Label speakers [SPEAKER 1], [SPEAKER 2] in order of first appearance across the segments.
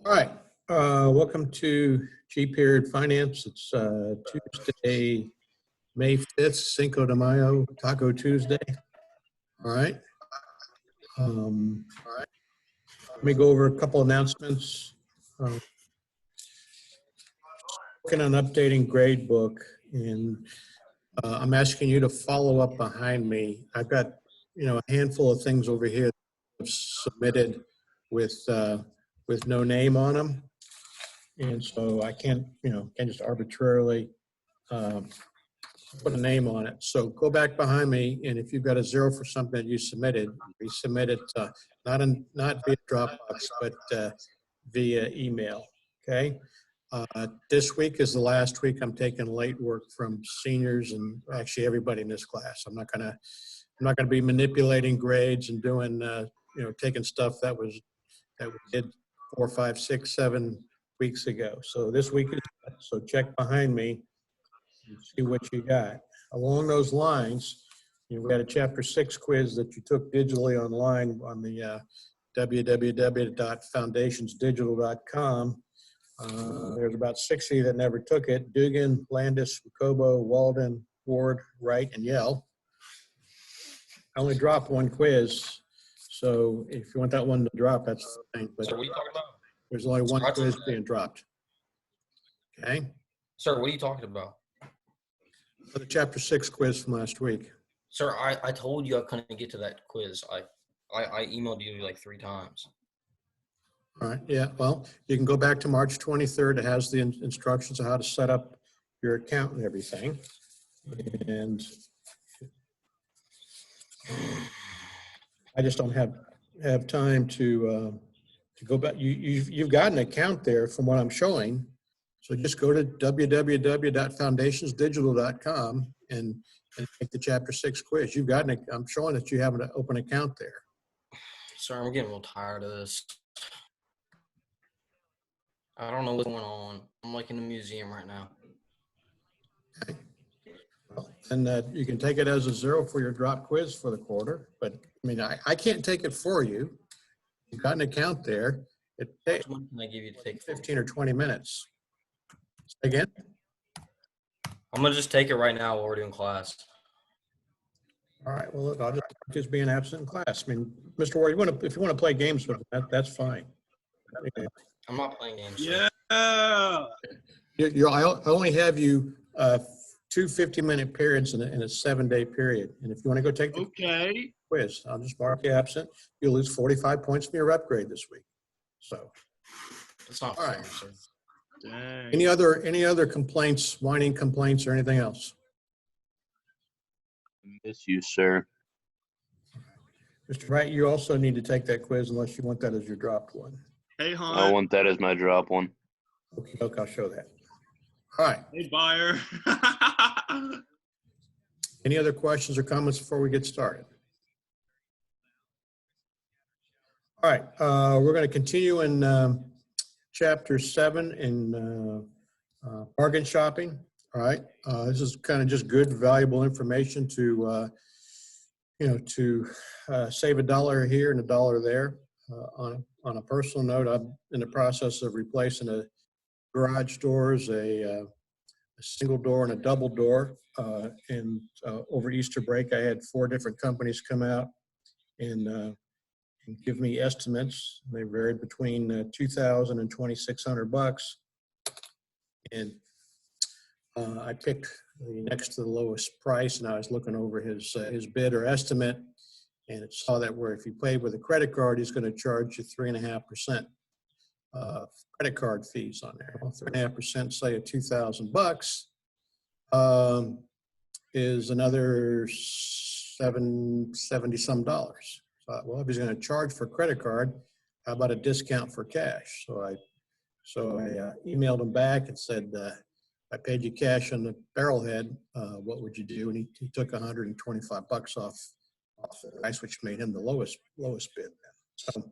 [SPEAKER 1] All right, welcome to G-Period Finance. It's Tuesday, May 5th, Cinco de Mayo, Taco Tuesday. All right. Let me go over a couple announcements. Working on updating grade book, and I'm asking you to follow up behind me. I've got, a handful of things over here submitted with no name on them. And so I can't just arbitrarily put a name on it. So go back behind me, and if you've got a 0 for something that you submitted, resubmit it, not via Dropbox, but via email, okay? This week is the last week I'm taking late work from seniors and actually everybody in this class. I'm not gonna be manipulating grades and doing, taking stuff that we did 4, 5, 6, 7 weeks ago. So this week is, so check behind me and see what you got. Along those lines, we got a chapter 6 quiz that you took digitally online on the www.foundationsdigital.com. There's about 60 that never took it. Dugan, Landis, Wacobo, Walden, Ward, Wright, and Yell. I only dropped one quiz, so if you want that one to drop, that's fine. But
[SPEAKER 2] Sir, what are you talking about?
[SPEAKER 1] there's only one quiz being dropped. Okay?
[SPEAKER 2] Sir, what are you talking about?
[SPEAKER 1] The chapter 6 quiz from last week.
[SPEAKER 2] Sir, I told you I couldn't get to that quiz. I emailed you like 3 times.
[SPEAKER 1] All right, yeah, well, you can go back to March 23rd. It has the instructions on how to set up your account and everything. And I just don't have time to go back. You've got an account there from what I'm showing. So just go to www.foundationsdigital.com and take the chapter 6 quiz. You've got I'm showing that you have an open account there.
[SPEAKER 2] Sir, I'm getting real tired of this. I don't know what's going on. I'm like in a museum right now.
[SPEAKER 1] Okay. Well, and you can take it as a 0 for your drop quiz for the quarter. But I mean, I can't take it for you. You've got an account there. It takes
[SPEAKER 2] How much can I give you to take
[SPEAKER 1] 15 or 20 minutes. Again?
[SPEAKER 2] I'm gonna just take it right now while we're doing class.
[SPEAKER 1] All right. Well, look, I'll just being absent in class. I mean, Mr. Ward, if you want to play games with that, that's fine.
[SPEAKER 2] I'm not playing games.
[SPEAKER 3] Yeah.
[SPEAKER 1] I only have you 2 50-minute periods in a 7-day period. And if you want to go take the quiz, I'll just mark you absent. You'll lose 45 points from your upgrade this week. So
[SPEAKER 2] It's not
[SPEAKER 1] all
[SPEAKER 2] fair,
[SPEAKER 1] right.
[SPEAKER 2] sir.
[SPEAKER 3] Dang.
[SPEAKER 1] Any other complaints, whining complaints, or anything else?
[SPEAKER 4] Miss you, sir.
[SPEAKER 1] Mr. Wright, you also need to take that quiz unless you want that as your dropped one.
[SPEAKER 3] Hey,
[SPEAKER 4] I
[SPEAKER 3] Hunt.
[SPEAKER 4] want that as my drop one.
[SPEAKER 1] Okay, I'll show that. All right.
[SPEAKER 3] Hey, Buyer.
[SPEAKER 1] Any other questions or comments before we get started? All right, we're going to continue in chapter 7 in bargain shopping. All right, this is kind of just good, valuable information to save $1 here and $1 there. On a personal note, I'm in the process of replacing a garage doors, a single door and a double door. And over Easter break, I had 4 different companies come out and give me estimates. They varied between $2,000 and $2,600. And I picked the next to the lowest price, and I was looking over his bid or estimate, and it saw that where if you paid with a credit card, he's going to charge you 3.5% credit card fees on there. Well, 3.5%, say at $2,000, is another $70 some. Well, if he's going to charge for credit card, how about a discount for cash? So I emailed him back and said, I paid you cash on the barrelhead. What would you do? And he took $125 off the price, which made him the lowest bid. So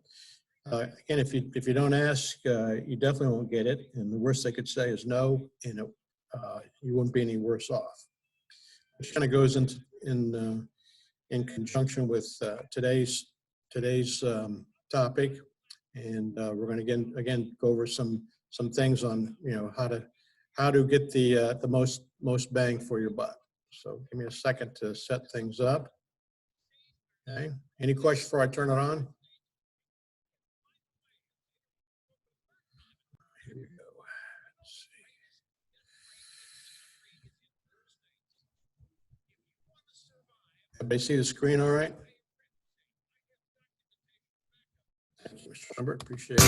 [SPEAKER 1] again, if you don't ask, you definitely won't get it. And the worst they could say is no, and you wouldn't be any worse off. Which kind of goes in conjunction with today's topic, And we're going to again go over some things on, how to get the most bang for your buck. So give me a second to set things up. Okay. Any questions before I turn it on? Here we go. Let's see. Everybody see the screen all right? Thank you, Mr. Lambert. Appreciate it.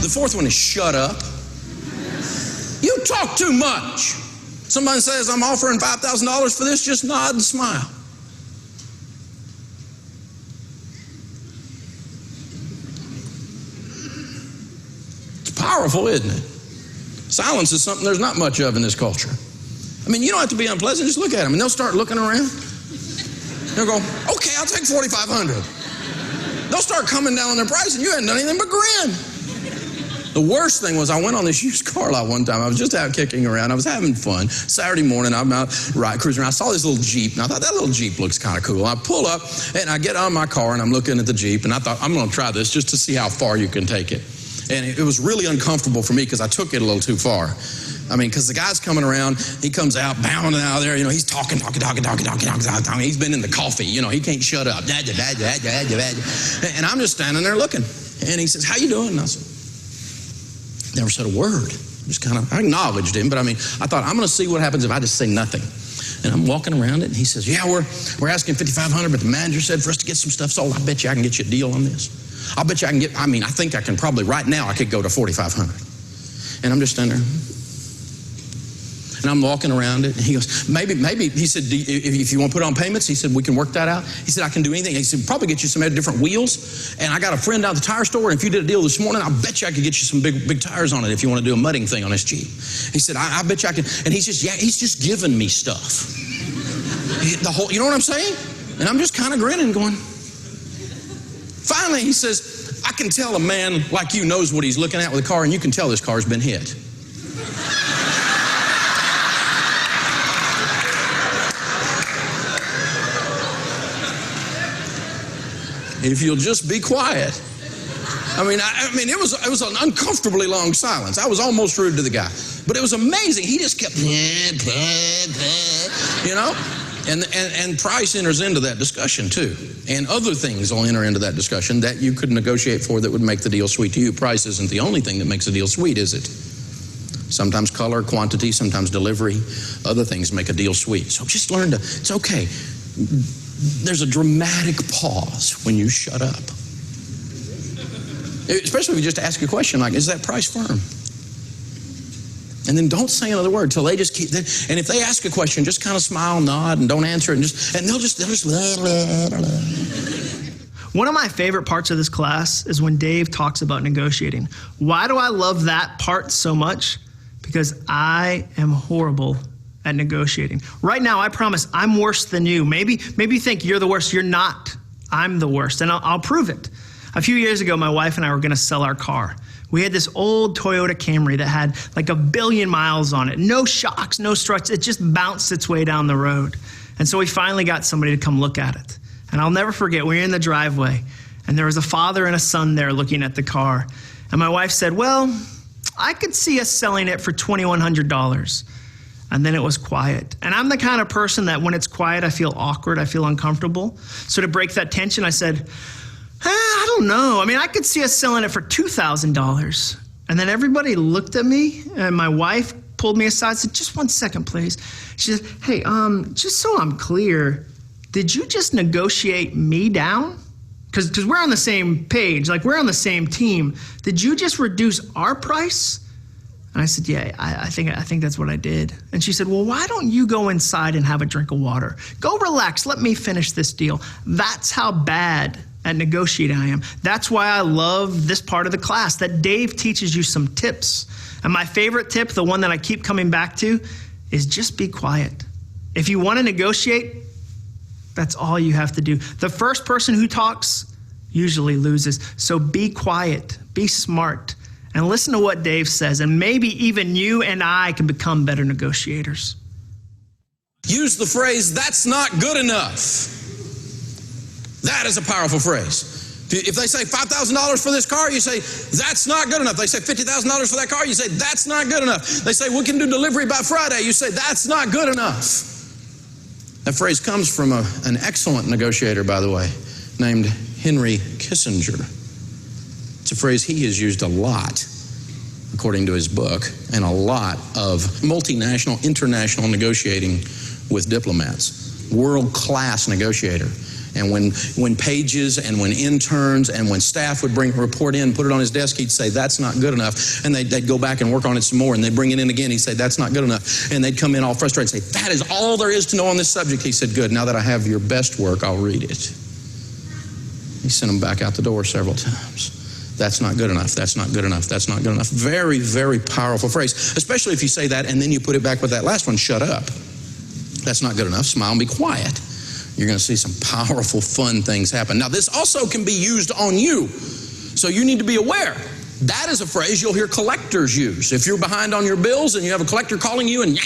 [SPEAKER 5] The fourth one is shut up. You talk too much. Somebody says, I'm offering $5,000 for this, just nod and smile. It's powerful, isn't it? Silence is something there's not much of in this culture. I mean, you don't have to be unpleasant, just look at them, and they'll start looking around. They'll go, okay, I'll take $4,500. They'll start coming down on their price, and you hadn't done anything but grin. The worst thing was I went on this used car lot one time. I was just out kicking around. I was having fun. Saturday morning, I'm out cruising around. I saw this little Jeep, and I thought, that little Jeep looks kind of cool. I pull up, and I get out of my car, and I'm looking at the Jeep, and I thought, I'm going to try this just to see how far you can take it. And it was really uncomfortable for me because I took it a little too far. I mean, because the guy's coming around, he comes out, bounding out of there, he's talking. He's been in the coffee, he can't shut up. And I'm just standing there looking. And he says, how you doing? And I said, never said a word. I acknowledged him, but I thought, I'm going to see what happens if I just say nothing. And I'm walking around it, and he says, yeah, we're asking $5,500, but the manager said for us to get some stuff sold. I bet you I can get you a deal on this. I'll bet you I can get, I think I can probably, right now, I could go to $4,500. And I'm just standing there. And I'm walking around it, and he goes, maybe, he said, if you want to put on payments, he said, we can work that out. He said, I can do anything. He said, probably get you some different wheels. And I got a friend down at the tire store, and if you did a deal this morning, I bet you I could get you some big tires on it if you want to do a mudding thing on this Jeep. He said, I bet you I can. And he's just giving me stuff. You know what I'm saying? And I'm just kind of grinning, going. Finally, he says, I can tell a man like you knows what he's looking at with a car, and you can tell this car's been hit. If you'll just be quiet. It was an uncomfortably long silence. I was almost rude to the guy. But it was amazing. He just kept, and price enters into that discussion too. And other things will enter into that discussion that you could negotiate for that would make the deal sweet to you. Price isn't the only thing that makes a deal sweet, is it? Sometimes color, quantity, sometimes delivery. Other things make a deal sweet. So just learn to, it's okay. There's a dramatic pause when you shut up. Especially if you just ask a question like, is that price firm? And then don't say another word till they just keep, and if they ask a question, just kind of smile, nod, and don't answer it, and they'll just blah, blah, blah.
[SPEAKER 6] One of my favorite parts of this class is when Dave talks about negotiating. Why do I love that part so much? Because I am horrible at negotiating. Right now, I promise I'm worse than you. Maybe you think you're the worst. You're not. I'm the worst, and I'll prove it. A few years ago, my wife and I were going to sell our car. We had this old Toyota Camry that had like 1 billion miles on it. No shocks, no struts. It just bounced its way down the road. And so we finally got somebody to come look at it. And I'll never forget, we were in the driveway, and there was a father and a son there looking at the car. And my wife said, well, I could see us selling it for $2,100. And then it was quiet. And I'm the kind of person that when it's quiet, I feel awkward, I feel uncomfortable. So to break that tension, I said, I don't know. I could see us selling it for $2,000. And then everybody looked at me, and my wife pulled me aside and said, just 1 second, please. She said, hey, just so I'm clear, did you just negotiate me down? Because we're on the same page, like we're on the same team. Did you just reduce our price? And I said, yeah, I think that's what I did. And she said, well, why don't you go inside and have a drink of water? Go relax, let me finish this deal. That's how bad at negotiating I am. That's why I love this part of the class, that Dave teaches you some tips. And my favorite tip, the one that I keep coming back to, is just be quiet. If you want to negotiate, That's all you have to do. The first person who talks usually loses. So be quiet, be smart, and listen to what Dave says. And maybe even you and I can become better negotiators.
[SPEAKER 5] Use the phrase, that's not good enough. That is a powerful phrase. If they say $5,000 for this car, you say, that's not good enough. They say $50,000 for that car, you say, that's not good enough. They say, we can do delivery by Friday. You say, that's not good enough. That phrase comes from an excellent negotiator, by the way, named Henry Kissinger. It's a phrase he has used a lot, according to his book, and a lot of multinational, international negotiating with diplomats. World-class negotiator. And when pages and when interns and when staff would bring a report in, put it on his desk, he'd say, that's not good enough. And they'd go back and work on it some more, and they'd bring it in again. He'd say, that's not good enough. And they'd come in all frustrated and say, that is all there is to know on this subject. He said, good, now that I have your best work, I'll read it. He sent them back out the door several times. That's not good enough. That's not good enough. That's not good enough. Very, very powerful phrase, especially if you say that and then you put it back with that last one, shut up. That's not good enough. Smile and be quiet. You're going to see some powerful, fun things happen. Now, this also can be used on you, so you need to be aware. That is a phrase you'll hear collectors use. If you're behind on your bills and you have a collector calling you and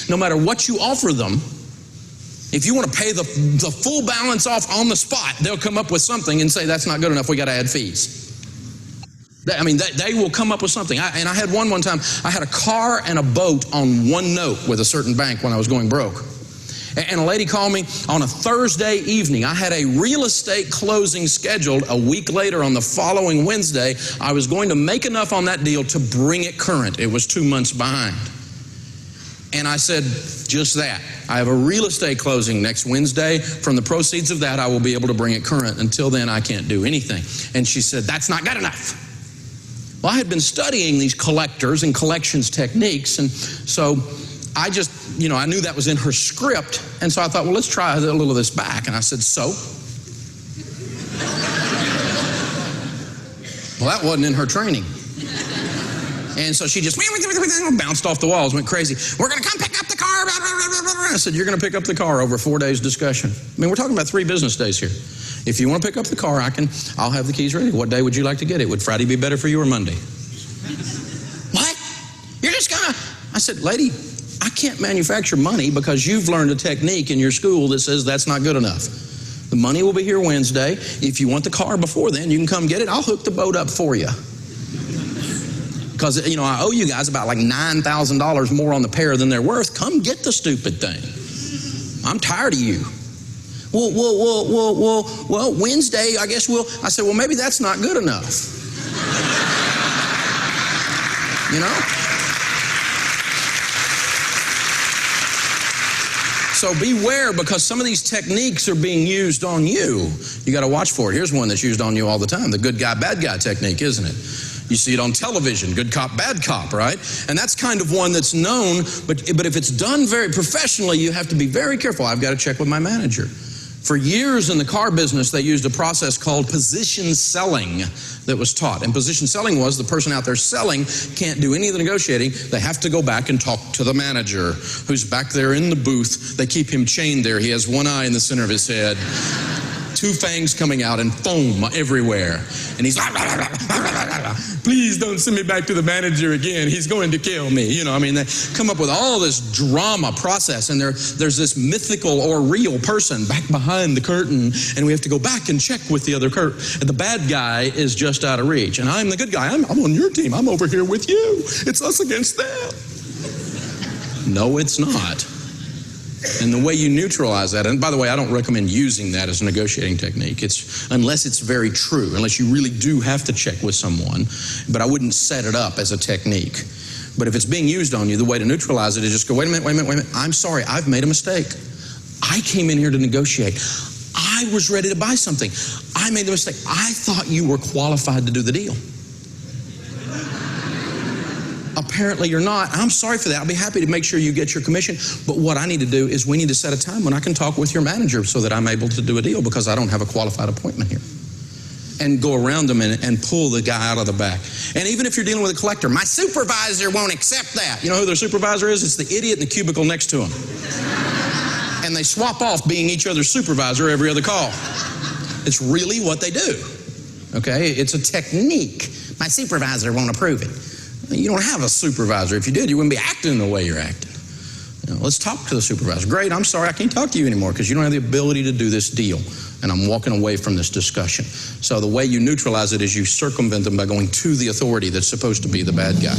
[SPEAKER 5] no matter what you offer them, if you want to pay the full balance off on the spot, they'll come up with something and say, that's not good enough, we got to add fees. I mean, they will come up with something. I had one time, I had a car and a boat on one note with a certain bank when I was going broke. And a lady called me on a Thursday evening. I had a real estate closing scheduled a week later on the following Wednesday. I was going to make enough on that deal to bring it current. It was 2 months behind. And I said, just that. I have a real estate closing next Wednesday. From the proceeds of that, I will be able to bring it current. Until then, I can't do anything. And she said, that's not good enough. Well, I had been studying these collectors and collections techniques, and so I just, I knew that was in her script, and so I thought, well, let's try a little of this back. And I said, so? Well, that wasn't in her training. And so she just bounced off the walls, went crazy. We're going to come pick up the car. I said, you're going to pick up the car over 4 days discussion. I mean, we're talking about 3 business days here. If you want to pick up the car, I'll have the keys ready. What day would you like to get it? Would Friday be better for you or Monday? What? You're just going to... I said, lady, I can't manufacture money because you've learned a technique in your school that says that's not good enough. The money will be here Wednesday. If you want the car before then, you can come get it. I'll hook the boat up for you. Because, I owe you guys about like $9,000 more on the pair than they're worth. Come get the stupid thing. I'm tired of you. Well, Wednesday, I guess I said, well, maybe that's not good enough. So beware, because some of these techniques are being used on you. You got to watch for it. Here's one that's used on you all the time, the good guy, bad guy technique, isn't it? You see it on television, good cop, bad cop, right? And that's kind of one that's known, but if it's done very professionally, you have to be very careful. I've got to check with my manager. For years in the car business, they used a process called position selling that was taught. And position selling was the person out there selling can't do any of the negotiating. They have to go back and talk to the manager who's back there in the booth. They keep him chained there. He has one eye in the center of his head, 2 fangs coming out and foam everywhere. And he's like, please don't send me back to the manager again. He's going to kill me. They come up with all this drama process, and there's this mythical or real person back behind the curtain, and we have to go back and check with the other curtain. And the bad guy is just out of reach. And I'm the good guy. I'm on your team. I'm over here with you. It's us against them. No, it's not. And the way you neutralize that, and by the way, I don't recommend using that as a negotiating technique. Unless it's very true, unless you really do have to check with someone, but I wouldn't set it up as a technique. But if it's being used on you, the way to neutralize it is just go, wait a minute. I'm sorry, I've made a mistake. I came in here to negotiate. I was ready to buy something. I made the mistake. I thought you were qualified to do the deal. Apparently you're not. I'm sorry for that. I'll be happy to make sure you get your commission. But what I need to do is we need to set a time when I can talk with your manager so that I'm able to do a deal, because I don't have a qualified appointment here. And go around them and pull the guy out of the back. And even if you're dealing with a collector, my supervisor won't accept that. You know who their supervisor is? It's the idiot in the cubicle next to him. And and they swap off being each other's supervisor every other call. It's really what they do. Okay, it's a technique. My supervisor won't approve it. You don't have a supervisor. If you did, you wouldn't be acting the way you're acting. You know, let's talk to the supervisor. Great, I'm sorry, I can't talk to you anymore because you don't have the ability to do this deal. And I'm walking away from this discussion. So the way you neutralize it is you circumvent them by going to the authority that's supposed to be the bad guy.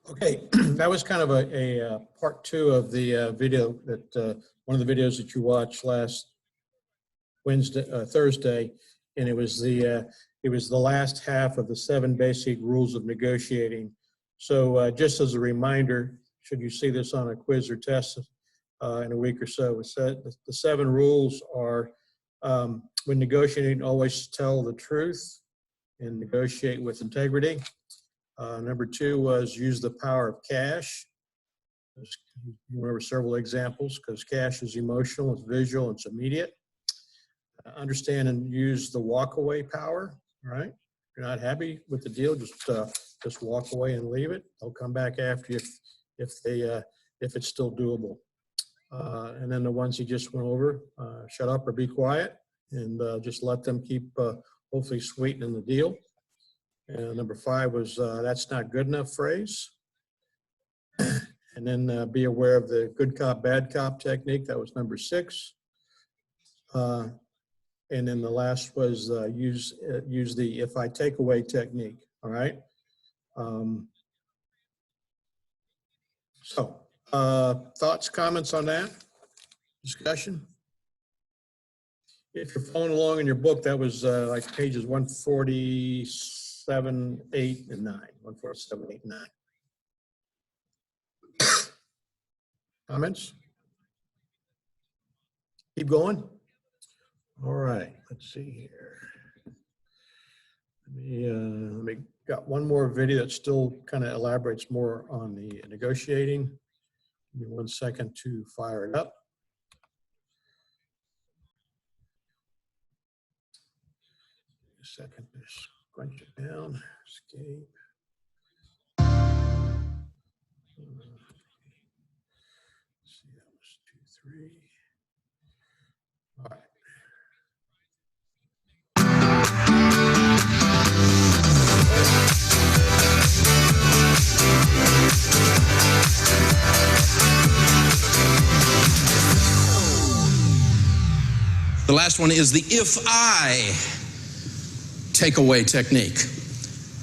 [SPEAKER 1] Okay, that was kind of a part two of the video that one of the videos that you watched last Thursday, and it was the last half of the 7 basic rules of negotiating. So just as a reminder, should you see this on a quiz or test in a week or so, it said the 7 rules are when negotiating, always tell the truth and negotiate with integrity. Number 2 was use the power of cash. You remember several examples because cash is emotional, it's visual, it's immediate. Understand and use the walk-away power, right? If you're not happy with the deal, just walk away and leave it. They'll come back after you if it's still doable. And then the ones you just went over, shut up or be quiet, and just let them keep hopefully sweetening the deal. And number 5 was that's not good enough phrase. And then be aware of the good cop, bad cop technique. That was number 6. And then the last was use the if I take away technique. All right. So thoughts, comments on that? Discussion? If you're following along in your book, that was like pages 147, 8, and 9. 147, 8, and 9. Comments? Keep going. All right. Let's see here. Let me got one more video that still kind of elaborates more on the negotiating. Give me 1 second to fire it up. A second to scrunch it down. Escape. Let's see, that was 2, 3. All right.
[SPEAKER 5] The last one is the if I takeaway technique.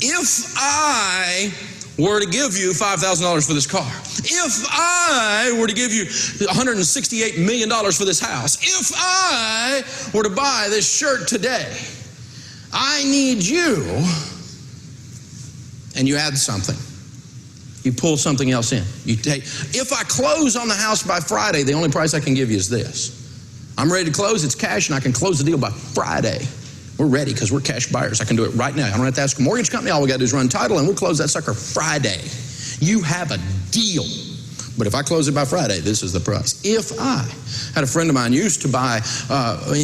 [SPEAKER 5] If I were to give you $5,000 for this car, if I were to give you $168 million for this house, if I were to buy this shirt today, I need you, and you add something. You pull something else in. You take, if I close on the house by Friday, the only price I can give you is this. I'm ready to close, it's cash, and I can close the deal by Friday. We're ready because we're cash buyers. I can do it right now. I don't have to ask a mortgage company. All we got to do is run title, and we'll close that sucker Friday. You have a deal. But if I close it by Friday, this is the price. If I had a friend of mine used to buy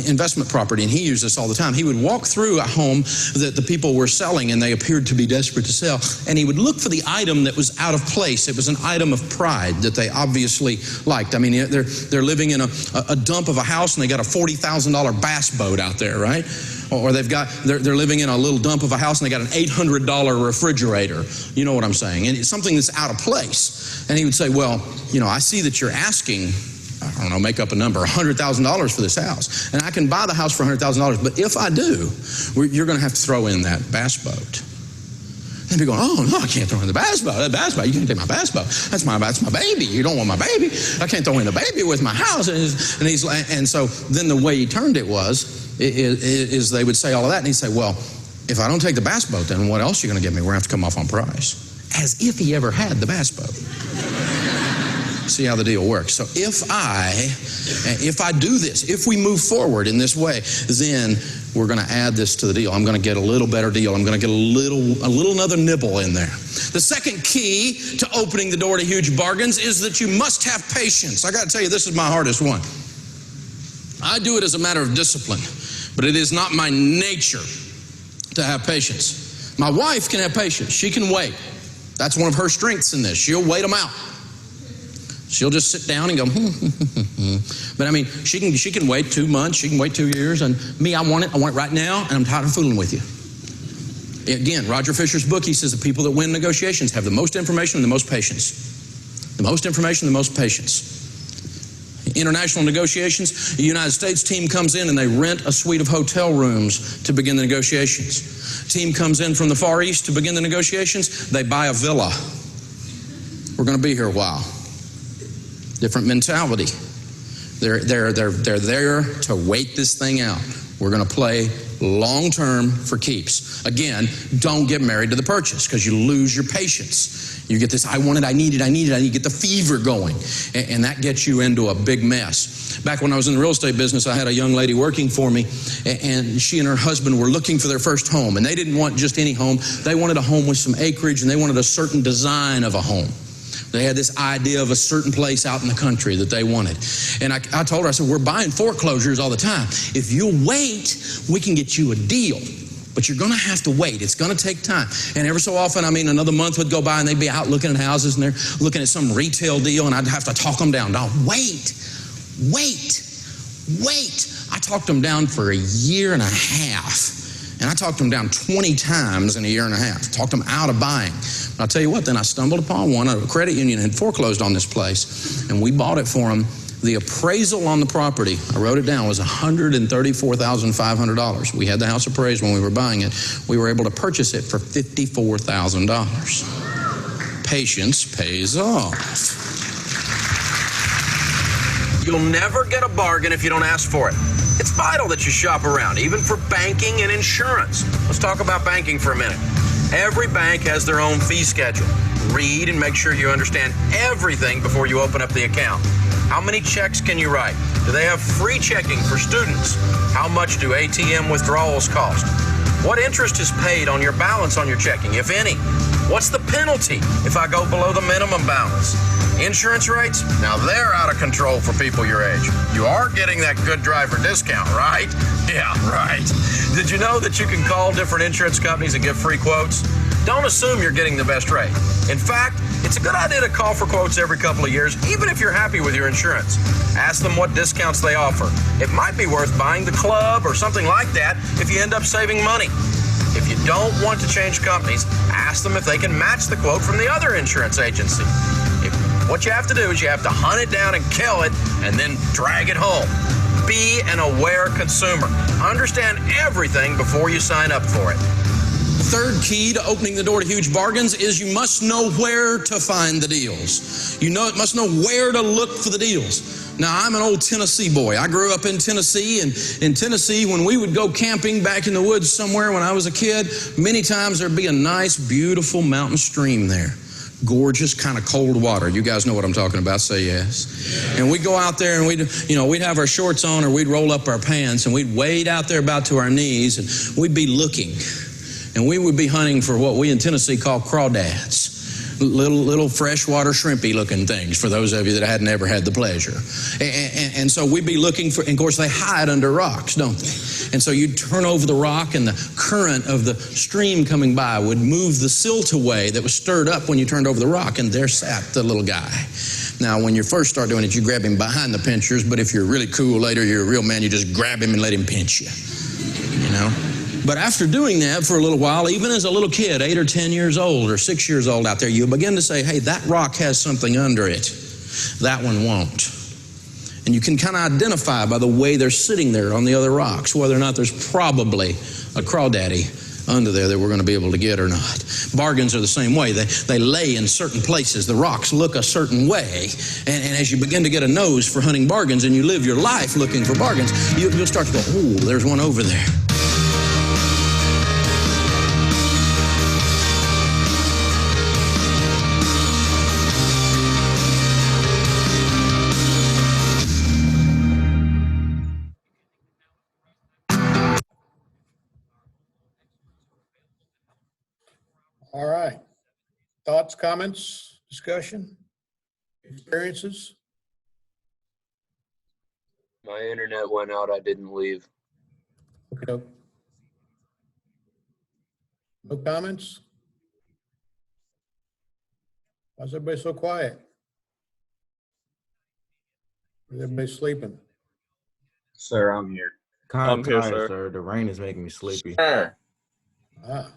[SPEAKER 5] investment property, and he used this all the time. He would walk through a home that the people were selling, and they appeared to be desperate to sell, and he would look for the item that was out of place. It was an item of pride that they obviously liked. I mean, they're living in a dump of a house, and they got a $40,000 bass boat out there, right? Or they're living in a little dump of a house, and they got an $800 refrigerator. You know what I'm saying? And it's something that's out of place. And he would say, well, you know, I see that you're asking, I don't know, make up a number, $100,000 for this house. And I can buy the house for $100,000, but if I do, you're going to have to throw in that bass boat. And they'd be going, oh, no, I can't throw in the bass boat. That bass boat, you can't take my bass boat. That's my baby. You don't want my baby. I can't throw in the baby with my house. And so then the way he turned it is they would say all of that, and he'd say, well, if I don't take the bass boat, then what else are you going to give me? We're going to have to come off on price. As if he ever had the bass boat. See how the deal works. So if I do this, if we move forward in this way, then we're going to add this to the deal. I'm going to get a little better deal. I'm going to get a little another nibble in there. The second key to opening the door to huge bargains is that you must have patience. I got to tell you, this is my hardest one. I do it as a matter of discipline, but it is not my nature to have patience. My wife can have patience. She can wait. That's one of her strengths in this. She'll wait them out. She'll just sit down and go, But I mean, she can wait 2 months, she can wait 2 years, and me, I want it right now, and I'm tired of fooling with you. Again, Roger Fisher's book, he says the people that win negotiations have the most information and the most patience. The most information, the most patience. International negotiations, the United States team comes in and they rent a suite of hotel rooms to begin the negotiations. Team comes in from the Far East to begin the negotiations, they buy a villa. We're going to be here a while. Different mentality. They're there to wait this thing out. We're going to play long term for keeps. Again, don't get married to the purchase because you lose your patience. You get this, I want it, I need it, get the fever going. And that gets you into a big mess. Back when I was in the real estate business, I had a young lady working for me, and she and her husband were looking for their first home. And they didn't want just any home. They wanted a home with some acreage, and they wanted a certain design of a home. They had this idea of a certain place out in the country that they wanted. And I told her, I said, we're buying foreclosures all the time. If you'll wait, we can get you a deal. But you're going to have to wait. It's going to take time. And every so often, I mean, another month would go by and they'd be out looking at houses and they're looking at some retail deal and I'd have to talk them down. No, wait. I talked them down for a year and a half. And I talked them down 20 times in a year and a half. Talked them out of buying. But I'll tell you what, then I stumbled upon one. A credit union had foreclosed on this place, and we bought it for them. The appraisal on the property, I wrote it down, was $134,500. We had the house appraised when we were buying it. We were able to purchase it for $54,000. Patience pays off. You'll never get a bargain if you don't ask for it. It's vital that you shop around, even for banking and insurance. Let's talk about banking for a minute. Every bank has their own fee schedule. Read and make sure you understand everything before you open up the account. How many checks can you write? Do they have free checking for students? How much do ATM withdrawals cost? What interest is paid on your balance on your checking, if any? What's the penalty if I go below the minimum balance? Insurance rates? Now they're out of control for people your age. You are getting that good driver discount, right? Yeah, right. Did you know that you can call different insurance companies and get free quotes? Don't assume you're getting the best rate. In fact, it's a good idea to call for quotes every couple of years, even if you're happy with your insurance. Ask them what discounts they offer. It might be worth buying the club or something like that if you end up saving money. If you don't want to change companies, ask them if they can match the quote from the other insurance agency. What you have to do is you have to hunt it down and kill it and then drag it home. Be an aware consumer. Understand everything before you sign up for it. Third key to opening the door to huge bargains is you must know where to find the deals. You must know where to look for the deals. Now, I'm an old Tennessee boy. I grew up in Tennessee, and in Tennessee, when we would go camping back in the woods somewhere when I was a kid, many times there'd be a nice, beautiful mountain stream there. Gorgeous, kind of cold water. You guys know what I'm talking about, say yes. And we'd go out there and we'd have our shorts on or we'd roll up our pants and we'd wade out there about to our knees and we'd be looking. And we would be hunting for what we in Tennessee call crawdads. Little freshwater shrimpy looking things for those of you that hadn't ever had the pleasure. And so we'd be looking for, and of course they hide under rocks, don't they? And so you'd turn over the rock and the current of the stream coming by would move the silt away that was stirred up when you turned over the rock, and there sat the little guy. Now, when you first start doing it, you grab him behind the pinchers, but if you're really cool later, you're a real man, you just grab him and let him pinch you, you know? But after doing that for a little while, even as a little kid, 8 or 10 years old or 6 years old out there, you begin to say, hey, that rock has something under it. That one won't. And you can kind of identify by the way they're sitting there on the other rocks, whether or not there's probably a crawdaddy under there that we're going to be able to get or not. Bargains are the same way. They lay in certain places. The rocks look a certain way. And as you begin to get a nose for hunting bargains and you live your life looking for bargains, you'll start to go, oh, there's one over there.
[SPEAKER 1] All right. Thoughts, comments, discussion, experiences?
[SPEAKER 4] My internet went out. I didn't leave.
[SPEAKER 1] Okay. No comments? Why's everybody so quiet? Is everybody sleeping?
[SPEAKER 7] Sir, I'm here.
[SPEAKER 3] I'm here,
[SPEAKER 7] Tired,
[SPEAKER 3] sir.
[SPEAKER 7] The rain is making me sleepy.
[SPEAKER 1] Ah,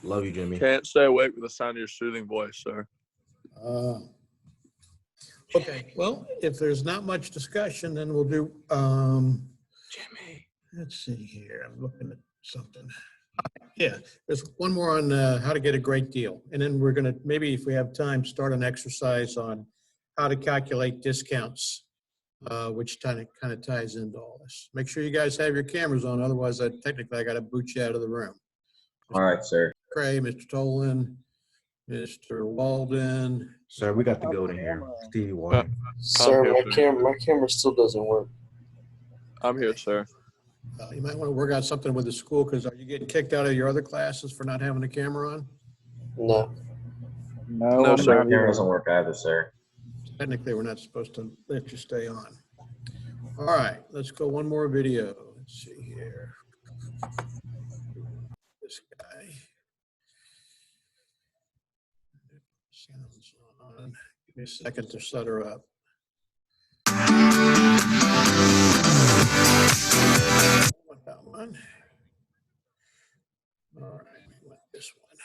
[SPEAKER 7] Love you, Jimmy.
[SPEAKER 3] Can't stay awake with the sound of your soothing voice, sir.
[SPEAKER 1] okay. Well, if there's not much discussion, then we'll do,
[SPEAKER 7] Jimmy.
[SPEAKER 1] let's see here. I'm looking at something. Yeah, there's one more on how to get a great deal. And then we're going to, maybe if we have time, start an exercise on how to calculate discounts, which kind of ties into all this. Make sure you guys have your cameras on. Otherwise, technically, I got to boot you out of the room.
[SPEAKER 7] All right, sir.
[SPEAKER 1] Cray, Mr. Tolan, Mr. Walden.
[SPEAKER 7] Sir, we got the goat in here. Stevie Wonder.
[SPEAKER 8] Sir,
[SPEAKER 3] here,
[SPEAKER 8] my camera still doesn't work.
[SPEAKER 3] I'm here, sir.
[SPEAKER 1] You might want to work out something with the school, because are you getting kicked out of your other classes for not having the camera on?
[SPEAKER 8] No.
[SPEAKER 3] No, sir.
[SPEAKER 7] My camera doesn't work either, sir.
[SPEAKER 1] Technically, we're not supposed to let you stay on. All right, let's go one more video. Let's see here. This guy. Sounds on. Give me a second to set her up. Want that one? All right, we want this one.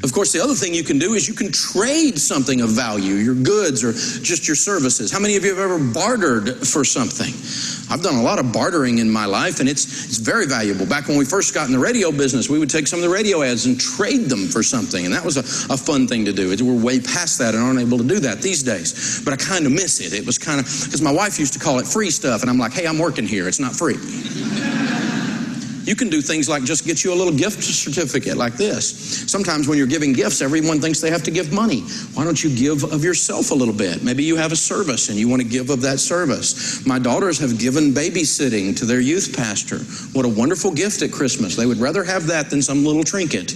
[SPEAKER 5] Of course, the other thing you can do is you can trade something of value, your goods or just your services. How many of you have ever bartered for something? I've done a lot of bartering in my life, and it's very valuable. Back when we first got in the radio business, we would take some of the radio ads and trade them for something, and that was a fun thing to do. We're way past that and aren't able to do that these days, but I kind of miss it. It was kind of, because my wife used to call it free stuff, and I'm like, hey, I'm working here. It's not free. You can do things like just get you a little gift certificate like this. Sometimes when you're giving gifts, everyone thinks they have to give money. Why don't you give of yourself a little bit? Maybe you have a service and you want to give of that service. My daughters have given babysitting to their youth pastor. What a wonderful gift at Christmas. They would rather have that than some little trinket.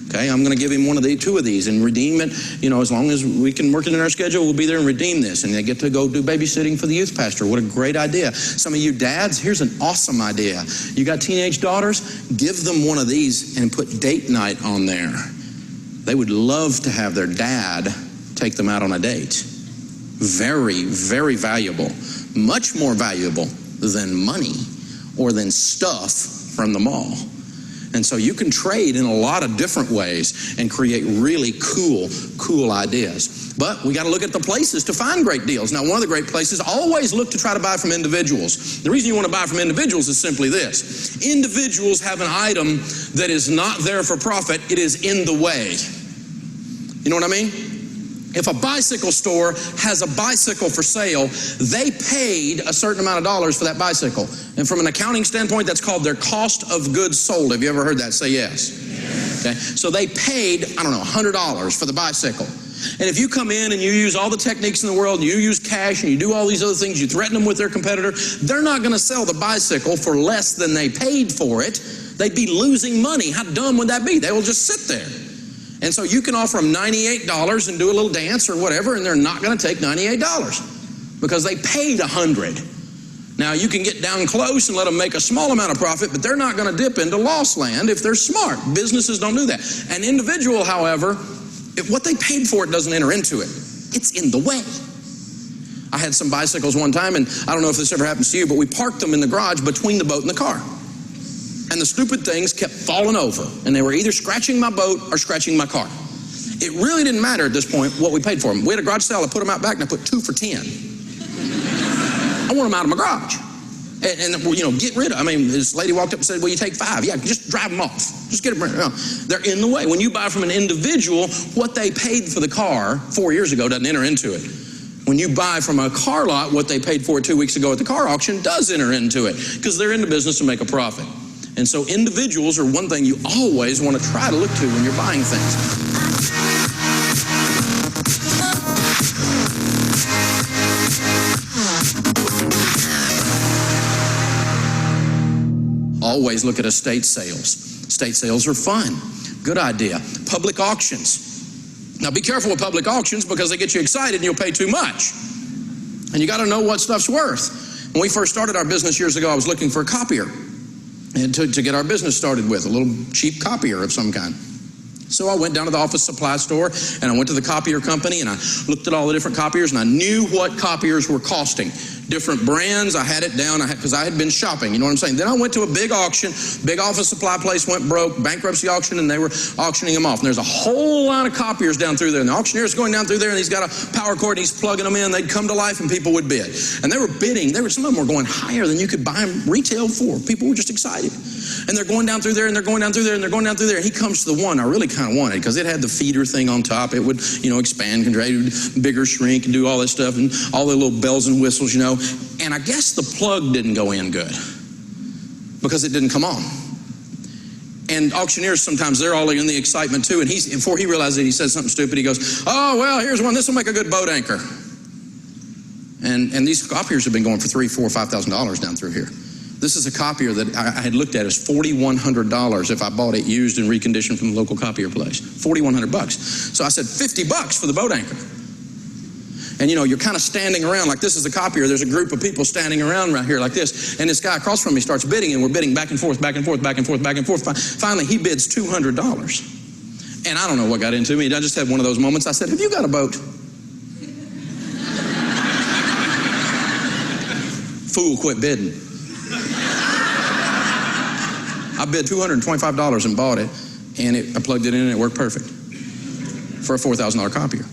[SPEAKER 5] Okay, I'm going to give him two of these and redeem it. You know, as long as we can work it in our schedule, we'll be there and redeem this. And they get to go do babysitting for the youth pastor. What a great idea. Some of you dads, here's an awesome idea. You got teenage daughters? Give them one of these and put date night on there. They would love to have their dad take them out on a date. Very, very valuable. Much more valuable than money or than stuff from the mall. And so you can trade in a lot of different ways and create really cool ideas. But we got to look at the places to find great deals. Now, one of the great places, always look to try to buy from individuals. The reason you want to buy from individuals is simply this. Individuals have an item that is not there for profit. It is in the way. You know what I mean? If a bicycle store has a bicycle for sale, they paid a certain amount of dollars for that bicycle. And from an accounting standpoint, that's called their cost of goods sold. Have you ever heard that? Say yes. Okay. So they paid, I don't know, $100 for the bicycle. And if you come in and you use all the techniques in the world, and you use cash and you do all these other things, you threaten them with their competitor, they're not going to sell the bicycle for less than they paid for it. They'd be losing money. How dumb would that be? They will just sit there. And so you can offer them $98 and do a little dance or whatever, and they're not going to take $98 because they paid $100. Now, you can get down close and let them make a small amount of profit, but they're not going to dip into loss land if they're smart. Businesses don't do that. An individual, however, what they paid for it doesn't enter into it. It's in the way. I had some bicycles one time, and I don't know if this ever happens to you, but we parked them in the garage between the boat and the car. And the stupid things kept falling over, and they were either scratching my boat or scratching my car. It really didn't matter at this point what we paid for them. We had a garage sale, I put them out back, and I put 2 for $10. I want them out of my garage. And you know, get rid of, I mean, this lady walked up and said, well, you take 5. Yeah, just drive them off. Just get them, they're in the way. When you buy from an individual, what they paid for the car 4 years ago doesn't enter into it. When you buy from a car lot, what they paid for it 2 weeks ago at the car auction does enter into it, because they're in the business to make a profit. And so individuals are one thing you always want to try to look to when you're buying things. Always look at estate sales. Estate sales are fun. Good idea. Public auctions. Now be careful with public auctions because they get you excited and you'll pay too much. And you got to know what stuff's worth. When we first started our business years ago, I was looking for a copier and to get our business started with, a little cheap copier of some kind. So I went down to the office supply store and I went to the copier company and I looked at all the different copiers and I knew what copiers were costing. Different brands, I had it down because I had been shopping, you know what I'm saying? Then I went to a big auction, big office supply place went broke, bankruptcy auction, and they were auctioning them off. And there's a whole lot of copiers down through there. And the auctioneer's going down through there and he's got a power cord and he's plugging them in. They'd come to life and people would bid. And they were bidding. Some of them were going higher than you could buy them retail for. People were just excited. And they're going down through there and they're going down through there and they're going down through there. And he comes to the one I really kind of wanted because it had the feeder thing on top. It would, expand, contract, bigger, shrink, and do all that stuff and all the little bells and whistles, And I guess the plug didn't go in good because it didn't come on. And auctioneers, sometimes they're all in the excitement too. And before he realized it, he said something stupid. He goes, "Oh, well, here's one. This will make a good boat anchor." And these copiers have been going for $3,000, $4,000, $5,000 down through here. This is a copier that I had looked at as $4,100 if I bought it used and reconditioned from the local copier place. $4,100. So I said $50 for the boat anchor. And you're kind of standing around like this is a copier. There's a group of people standing around right here like this. And this guy across from me starts bidding, and we're bidding back and forth, back and forth, back and forth, back and forth. Finally, he bids $200. And I don't know what got into me. I just had one of those moments. I said, "Have you got a boat?" Fool, quit bidding. I bid $225 and bought it, and I plugged it in and it worked perfect for a $4,000 copier.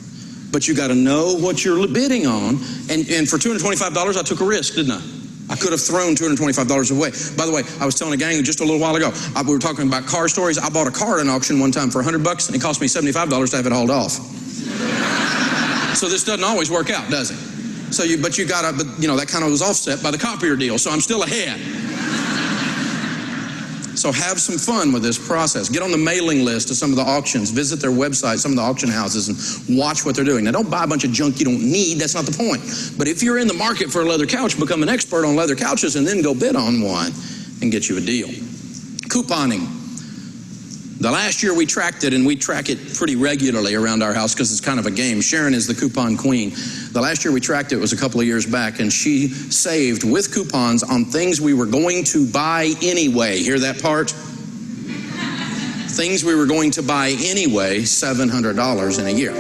[SPEAKER 5] But you got to know what you're bidding on. And for $225, I took a risk, didn't I? I could have thrown $225 away. By the way, I was telling a gang just a little while ago, we were talking about car stories. I bought a car at an auction one time for $100, and it cost me $75 to have it hauled off. So this doesn't always work out, does it? But that kind of was offset by the copier deal, so I'm still ahead. So have some fun with this process. Get on the mailing list of some of the auctions. Visit their website, some of the auction houses, and watch what they're doing. Now, don't buy a bunch of junk you don't need. That's not the point. But if you're in the market for a leather couch, become an expert on leather couches and then go bid on one and get you a deal. Couponing. The last year we tracked it, and we track it pretty regularly around our house because it's kind of a game. Sharon is the coupon queen. The last year we tracked it was a couple of years back, and she saved with coupons on things we were going to buy anyway. Hear that part? Things we were going to buy anyway, $700 in a year.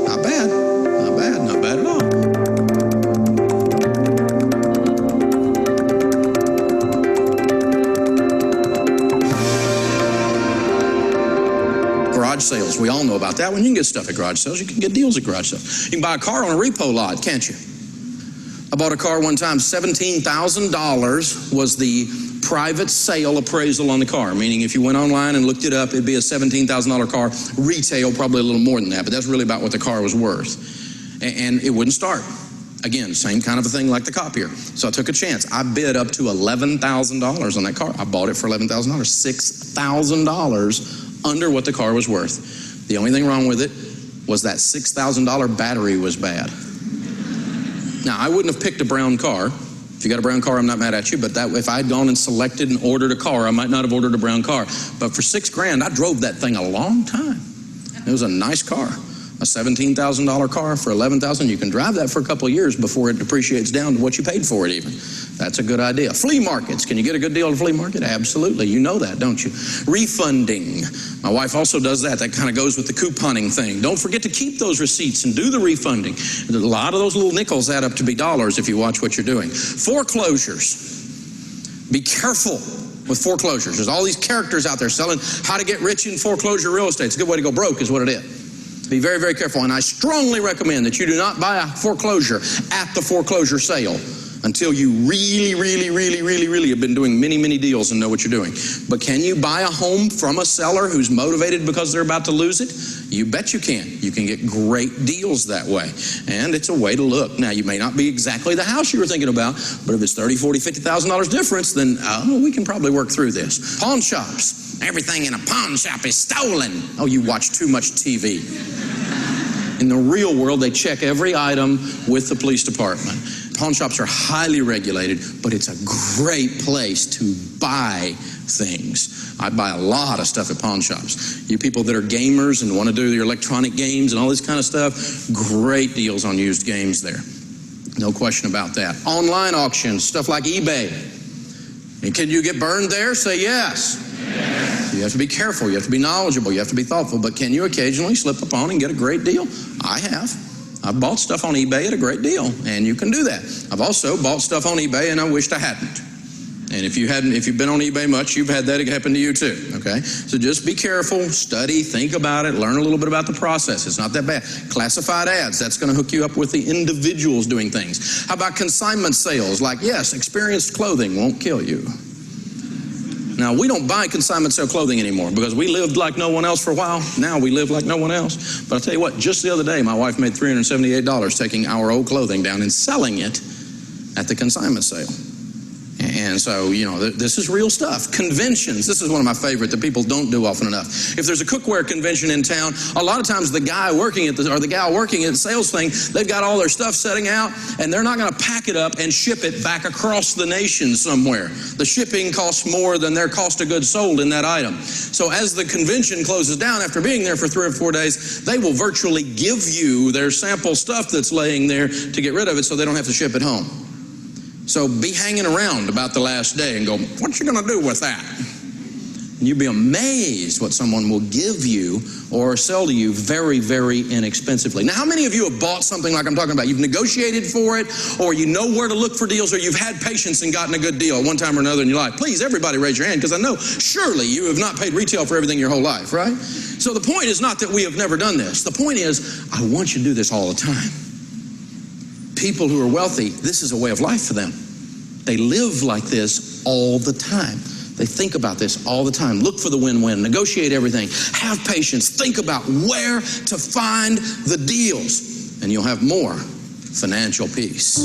[SPEAKER 5] Not bad, not bad, not bad at all. Garage sales, we all know about that one. You can get stuff at garage sales. You can get deals at garage sales. You can buy a car on a repo lot, can't you? I bought a car one time, $17,000 was the private sale appraisal on the car, meaning if you went online and looked it up, it'd be a $17,000 car. Retail, probably a little more than that, but that's really about what the car was worth. And it wouldn't start. Again, same kind of a thing like the copier. So I took a chance. I bid up to $11,000 on that car. I bought it for $11,000, $6,000 under what the car was worth. The only thing wrong with it was that $6,000 battery was bad. Now, I wouldn't have picked a brown car. If you got a brown car, I'm not mad at you, but if I had gone and selected and ordered a car, I might not have ordered a brown car. But for $6,000, I drove that thing a long time. It was a nice car. A $17,000 car for $11,000, you can drive that for a couple of years before it depreciates down to what you paid for it even. That's a good idea. Flea markets, can you get a good deal at a flea market? Absolutely, you know that, don't you? Refunding, my wife also does that. That kind of goes with the couponing thing. Don't forget to keep those receipts and do the refunding. A lot of those little nickels add up to be dollars if you watch what you're doing. Foreclosures, be careful with foreclosures. There's all these characters out there selling how to get rich in foreclosure real estate. It's a good way to go broke is what it is. Be very, very careful. And I strongly recommend that you do not buy a foreclosure at the foreclosure sale. until you really have been doing many deals and know what you're doing. But can you buy a home from a seller who's motivated because they're about to lose it? You bet you can. You can get great deals that way. And it's a way to look. Now, you may not be exactly the house you were thinking about, but if it's $30,000, $40,000, $50,000 difference, then we can probably work through this. Pawn shops. Everything in a pawn shop is stolen. Oh, you watch too much TV. In the real world, they check every item with the police department. Pawn shops are highly regulated, but it's a great place to buy things. I buy a lot of stuff at pawn shops. You people that are gamers and want to do your electronic games and all this kind of stuff, great deals on used games there. No question about that. Online auctions, stuff like eBay. And can you get burned there? Say yes. Yes. You have to be careful. You have to be knowledgeable. You have to be thoughtful. But can you occasionally slip up on and get a great deal? I have. I've bought stuff on eBay at a great deal, and you can do that. I've also bought stuff on eBay, and I wished I hadn't. And if you've been on eBay much, you've had that happen to you too, okay? So just be careful, study, think about it, learn a little bit about the process. It's not that bad. Classified ads, that's going to hook you up with the individuals doing things. How about consignment sales? Like, yes, experienced clothing won't kill you. Now, we don't buy consignment sale clothing anymore because we lived like no one else for a while. Now we live like no one else. But I'll tell you what, just the other day, my wife made $378 taking our old clothing down and selling it at the consignment sale. And so, this is real stuff. Conventions. This is one of my favorite that people don't do often enough. If there's a cookware convention in town, a lot of times the guy working at the gal working at the sales thing, they've got all their stuff setting out, and they're not going to pack it up and ship it back across the nation somewhere. The shipping costs more than their cost of goods sold in that item. So as the convention closes down after being there for 3 or 4 days, they will virtually give you their sample stuff that's laying there to get rid of it so they don't have to ship it home. So be hanging around about the last day and go, what you going to do with that? And you'll be amazed what someone will give you or sell to you very inexpensively. Now, how many of you have bought something like I'm talking about? You've negotiated for it, or you know where to look for deals, or you've had patience and gotten a good deal at one time or another in your life? Please, everybody raise your hand, because I know surely you have not paid retail for everything your whole life, right? So the point is not that we have never done this. The point is, I want you to do this all the time. People who are wealthy, this is a way of life for them. They live like this all the time. They think about this all the time. Look for the win-win. Negotiate everything. Have patience. Think about where to find the deals, and you'll have more financial peace.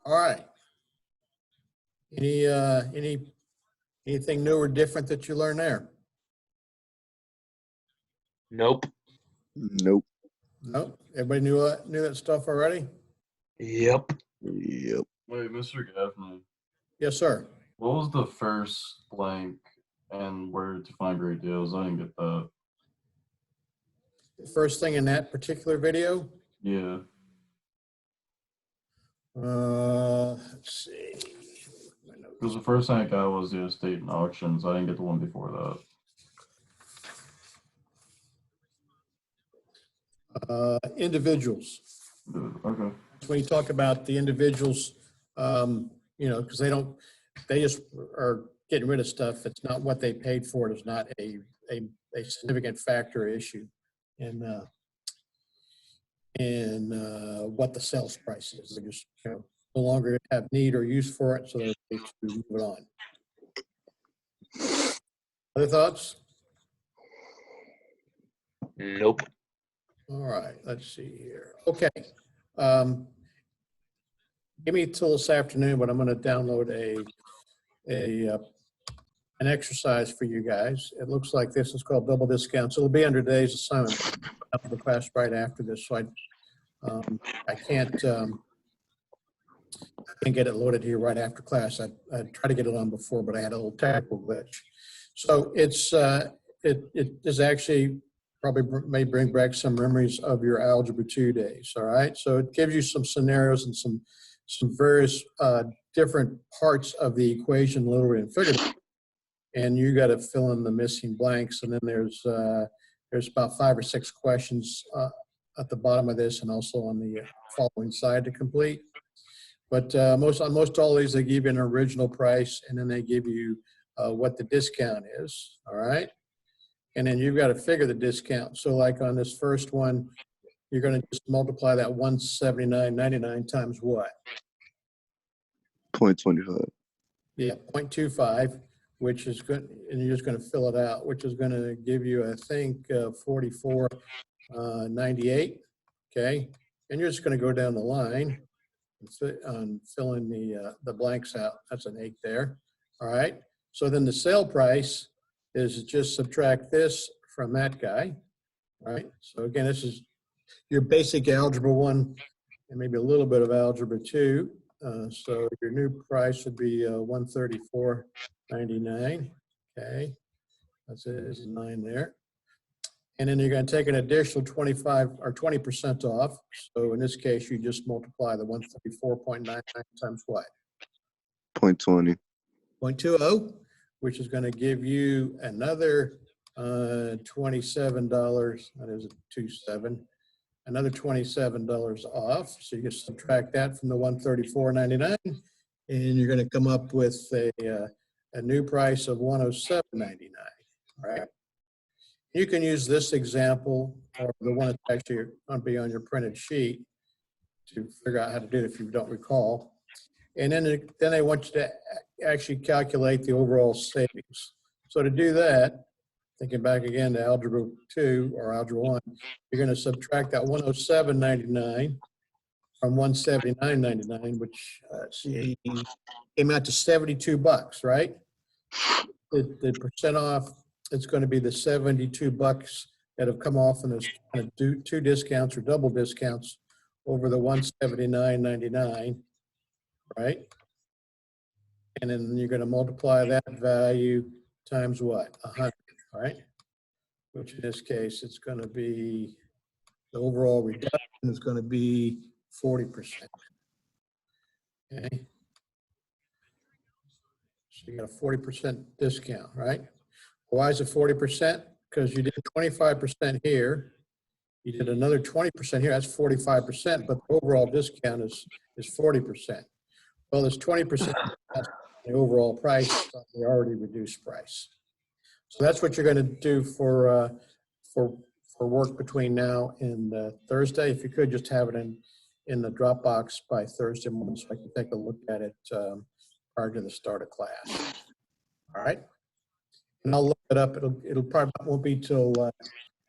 [SPEAKER 1] All right. Anything new or different that you learned there?
[SPEAKER 4] Nope.
[SPEAKER 3] Nope.
[SPEAKER 1] No? Everybody knew that stuff already?
[SPEAKER 4] Yep.
[SPEAKER 3] Yep.
[SPEAKER 9] Wait, Mr. Gaffney,
[SPEAKER 1] Yes, sir.
[SPEAKER 9] what was the first blank and where to find great deals? I didn't get that.
[SPEAKER 1] The first thing in that particular video,
[SPEAKER 9] Yeah.
[SPEAKER 1] let's see.
[SPEAKER 9] Because the first thing I got was the estate and auctions. I didn't get the one before that.
[SPEAKER 1] Individuals.
[SPEAKER 9] Okay.
[SPEAKER 1] When you talk about the individuals, because they just are getting rid of stuff. It's not what they paid for. It is not a significant factor or issue in what the sales price is. They just no longer have need or use for it, so they're ready to move it on. Other thoughts?
[SPEAKER 4] Nope.
[SPEAKER 1] All right, let's see here. Okay. Give me till this afternoon, but I'm going to download an exercise for you guys. It looks like this is called double discount. So it'll be under today's assignment after the class right after this. So I can't get it loaded here right after class. I tried to get it on before, but I had a little technical glitch. So it is actually probably may bring back some memories of your Algebra 2 days. All right. So it gives you some scenarios and some some various different parts of the equation, literally and figuratively, and you got to fill in the missing blanks. And then there's about 5 or 6 questions at the bottom of this and also on the following side to complete. But most all these, they give you an original price, and then they give you what the discount is, all right? And then you've got to figure the discount. So like on this first one, you're going to just multiply that 179.99 times what?
[SPEAKER 3] 0.25.
[SPEAKER 1] Yeah, 0.25, which is good, and you're just going to fill it out, which is going to give you, I think, 44.98. Okay, and you're just going to go down the line and fill in the blanks out. That's an 8 there. All right. So then the sale price is just subtract this from that guy. All right. So again, this is your basic algebra 1 and maybe a little bit of algebra 2. So your new price would be 134.99. Okay. That's it. There's a 9 there. And then you're going to take an additional 25 or 20% off. So in this case, you just multiply the 134.99 times what?
[SPEAKER 3] 0.20.
[SPEAKER 1] 0.20, which is going to give you another $27. That is a 27. Another $27 off. So you can subtract that from the 134.99, and you're going to come up with a new price of 107.99. All right. You can use this example or the one that's actually going to be on your printed sheet to figure out how to do it if you don't recall. And then they want you to actually calculate the overall savings. So to do that, thinking back again to Algebra 2 or Algebra 1, you're going to subtract that 107.99 from 179.99, which came out to $72, right? The percent off, it's going to be the $72 that have come off in those kind of 2 discounts or double discounts over the 179.99, right? And then you're going to multiply that value times what? 100, right? Which in this case, it's going to be, the overall reduction is going to be 40%. Okay. So you got a 40% discount, right? Why is it 40%? Because you did 25% here. You did another 20% here. That's 45%, but the overall discount is 40%. Well, there's 20% the overall price of the already reduced price. So that's what you're going to do for work between now and Thursday. If you could just have it in the Dropbox by Thursday morning, so I can take a look at it prior to the start of class. All right. And I'll look it up. It'll probably won't be till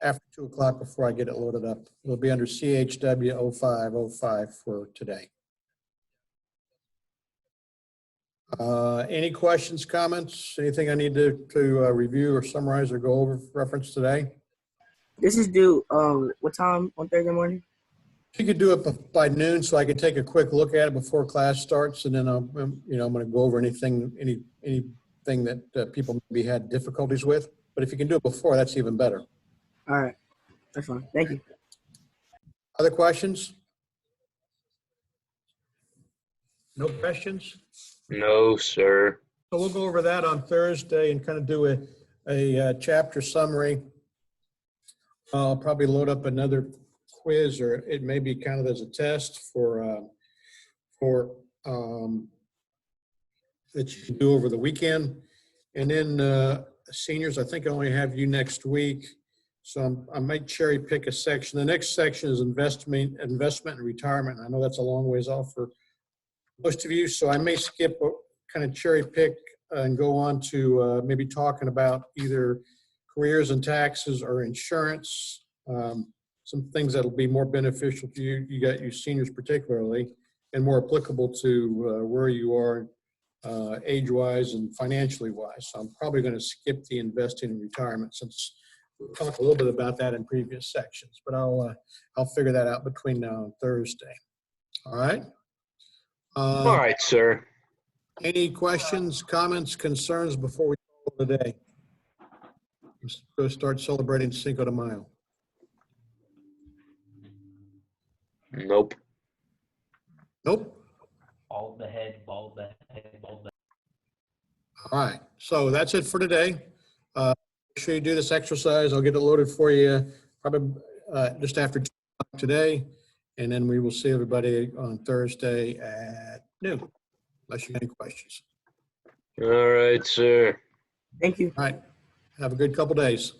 [SPEAKER 1] after 2 o'clock before I get it loaded up. It'll be under CHW 0505 for today. Any questions, comments, anything I need to review or summarize or go over for reference today?
[SPEAKER 10] This is due, what time on Thursday morning?
[SPEAKER 1] You could do it by noon, so I can take a quick look at it before class starts, and then I'm going to go over anything that people maybe had difficulties with. But if you can do it before, that's even better.
[SPEAKER 10] All right, that's fine. Thank you.
[SPEAKER 1] Other questions? No questions?
[SPEAKER 4] No, sir.
[SPEAKER 1] So we'll go over that on Thursday and kind of do a chapter summary. I'll probably load up another quiz, or it may be kind of as a test that you can do over the weekend. And then seniors, I think I only have you next week, so I might cherry pick a section. The next section is investment and retirement. I know that's a long ways off for most of you, so I may skip, kind of cherry pick and go on to maybe talking about either careers and taxes or insurance, some things that'll be more beneficial to you seniors particularly, and more applicable to where you are age-wise and financially wise. So I'm probably going to skip the investing and retirement, since we'll talk a little bit about that in previous sections, but I'll figure that out between now and Thursday. All right.
[SPEAKER 4] All right, sir.
[SPEAKER 1] Any questions, comments, concerns before we call today? Let's go start celebrating Cinco de Mayo.
[SPEAKER 4] Nope.
[SPEAKER 1] Nope.
[SPEAKER 11] bald the head, bald the head, bald the
[SPEAKER 1] All right, so that's it for today. Make sure you do this exercise. I'll get it loaded for you probably just after 2 o'clock today. And then we will see everybody on Thursday at noon, unless you have any questions.
[SPEAKER 4] All right, sir.
[SPEAKER 10] Thank you.
[SPEAKER 1] All right, have a good couple days.